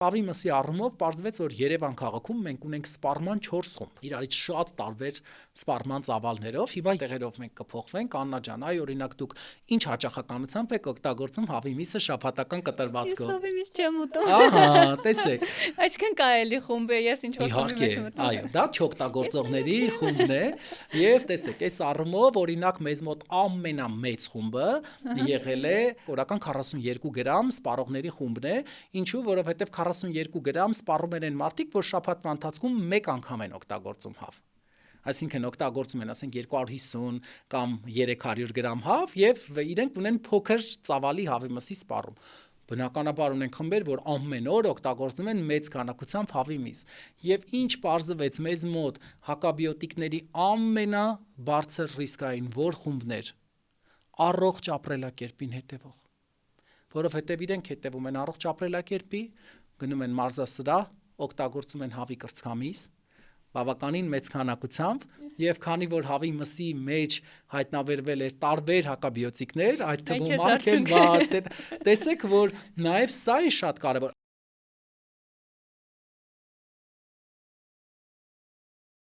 Հավի մսի առումով պարզվեց, որ Երևան քաղաքում մենք ունենք սպառման 4 խումբ, իրարից շատ տարբեր սպառման ծավալներով։ Հիմա տեղերով մենք կփոխվենք, Աննա ջան, այ օրինակ դուք ինչ հաճախականությամբ եք օգտագործում հավի միսը շաբաթական Ես կտրվածքով։ հավի միս չեմ ուտում։ Ահա, տեսեք։ Այսինքն կա էլի խումբ է, ես ինչ որ խմբի Իհարկե, մեջ եմ մտնում։ այո, դա չօգտագործողների խումբն է, եւ տեսեք, այս առումով օրինակ մեզ մոտ ամենամեծ խումբը եղել է օրական 42 գրամ սպառողների խումբն է, ինչու, որովհետեւ 42 գրամ սպառում են մարդիկ, որ շաբաթվա ընթացքում մեկ անգամ են օգտագործում հավ։ Այսինքն օգտագործում են, ասենք 250 կամ 300 գրամ հավ եւ իրենք ունեն փոքր ծավալի հավի մսի սպառում։ Բնականաբար ունենք խմբեր, որ ամեն օր օգտագործում են մեծ քանակությամբ հավի միս։ Եվ ինչ պարզվեց մեզ մոտ հակաբիոտիկների ամենաբարձր ռիսկային որ խումբներ առողջ ապրելակերպին հետևող, որովհետև իրենք հետևում են առողջ ապրելակերպի, գնում են մարզասրահ, օգտագործում են հավի կրծքամիս բավականին մեծ քանակությամբ եւ քանի որ հավի մսի մեջ հայտնաբերվել էր տարբեր հակաբիոտիկներ, այդ թվում արգելված, տեսեք որ նաեւ սա է շատ կարեւոր,